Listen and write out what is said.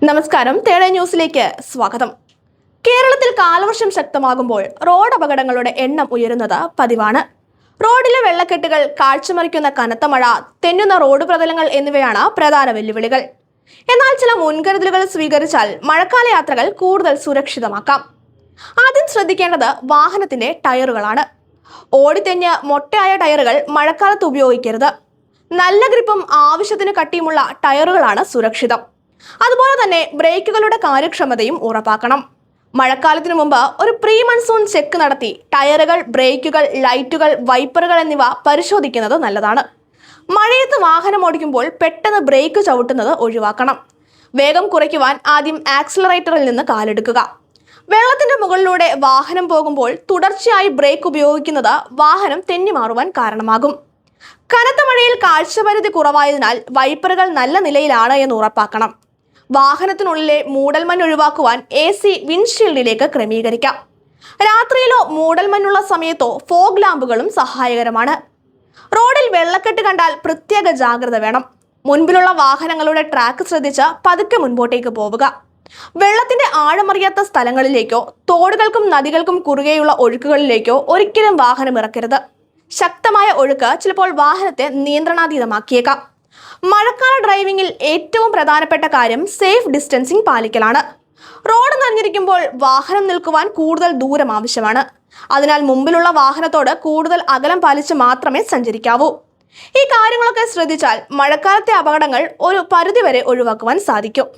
നമസ്കാരം, തേട ന്യൂസിലേക്ക് സ്വാഗതം. കേരളത്തിൽ കാലവർഷം ശക്തമാകുമ്പോൾ റോഡ് അപകടങ്ങളുടെ എണ്ണം ഉയരുന്നത് പതിവാണ്. റോഡിലെ വെള്ളക്കെട്ടുകൾ, കാഴ്ചമറിക്കുന്ന കനത്ത മഴ, തെന്നുന്ന റോഡ് പ്രതലങ്ങൾ എന്നിവയാണ് പ്രധാന വെല്ലുവിളികൾ. എന്നാൽ ചില മുൻകരുതലുകൾ സ്വീകരിച്ചാൽ മഴക്കാല യാത്രകൾ കൂടുതൽ സുരക്ഷിതമാക്കാം. ആദ്യം ശ്രദ്ധിക്കേണ്ടത് വാഹനത്തിന്റെ ടയറുകളാണ്. ഓടിത്തെഞ്ഞ് മൊട്ടയായ ടയറുകൾ മഴക്കാലത്ത് ഉപയോഗിക്കരുത്. നല്ല ഗ്രിപ്പും ആവശ്യത്തിന് കട്ടിയുമുള്ള ടയറുകളാണ് സുരക്ഷിതം. അതുപോലെ തന്നെ ബ്രേക്കുകളുടെ കാര്യക്ഷമതയും ഉറപ്പാക്കണം. മഴക്കാലത്തിനു മുമ്പ് ഒരു പ്രീ മൺസൂൺ ചെക്ക് നടത്തി ടയറുകൾ, ബ്രേക്കുകൾ, ലൈറ്റുകൾ, വൈപ്പറുകൾ എന്നിവ പരിശോധിക്കുന്നത് നല്ലതാണ്. മഴയത്ത് വാഹനം ഓടിക്കുമ്പോൾ പെട്ടെന്ന് ബ്രേക്ക് ചവിട്ടുന്നത് ഒഴിവാക്കണം. വേഗം കുറയ്ക്കുവാൻ ആദ്യം ആക്സിലറേറ്ററിൽ നിന്ന് കാലെടുക്കുക. വെള്ളത്തിന്റെ മുകളിലൂടെ വാഹനം പോകുമ്പോൾ തുടർച്ചയായി ബ്രേക്ക് ഉപയോഗിക്കുന്നത് വാഹനം തെന്നിമാറുവാൻ കാരണമാകും. കനത്ത മഴയിൽ കാഴ്ചപരിധി കുറവായതിനാൽ വൈപ്പറുകൾ നല്ല നിലയിലാണ് എന്ന് ഉറപ്പാക്കണം. വാഹനത്തിനുള്ളിലെ മൂടൽമഞ്ഞ് ഒഴിവാക്കുവാൻ AC വിൻഡ്ഷീൽഡിലേക്ക് ക്രമീകരിക്കാം. രാത്രിയിലോ മൂടൽമഞ്ഞുള്ള സമയത്തോ ഫോഗ് ലാമ്പുകളും സഹായകരമാണ്. റോഡിൽ വെള്ളക്കെട്ട് കണ്ടാൽ പ്രത്യേക ജാഗ്രത വേണം. മുൻപിലുള്ള വാഹനങ്ങളുടെ ട്രാക്ക് ശ്രദ്ധിച്ച് പതുക്കെ മുൻപോട്ടേക്ക് പോവുക. വെള്ളത്തിന്റെ ആഴമറിയാത്ത സ്ഥലങ്ങളിലേക്കോ തോടുകൾക്കും നദികൾക്കും കുറുകെയുള്ള ഒഴുക്കുകളിലേക്കോ ഒരിക്കലും വാഹനം ഇറക്കരുത്. ശക്തമായ ഒഴുക്ക് ചിലപ്പോൾ വാഹനത്തെ നിയന്ത്രണാതീതമാക്കിയേക്കാം. മഴക്കാല ഡ്രൈവിംഗിൽ ഏറ്റവും പ്രധാനപ്പെട്ട കാര്യം സേഫ് ഡിസ്റ്റൻസിംഗ് പാലിക്കലാണ്. റോഡ് നനഞ്ഞിരിക്കുമ്പോൾ വാഹനം നിൽക്കുവാൻ കൂടുതൽ ദൂരം ആവശ്യമാണ്. അതിനാൽ മുമ്പിലുള്ള വാഹനത്തോട് കൂടുതൽ അകലം പാലിച്ച് മാത്രമേ സഞ്ചരിക്കാവൂ. ഈ കാര്യങ്ങളൊക്കെ ശ്രദ്ധിച്ചാൽ മഴക്കാലത്തെ അപകടങ്ങൾ ഒരു പരിധിവരെ ഒഴിവാക്കുവാൻ സാധിക്കും.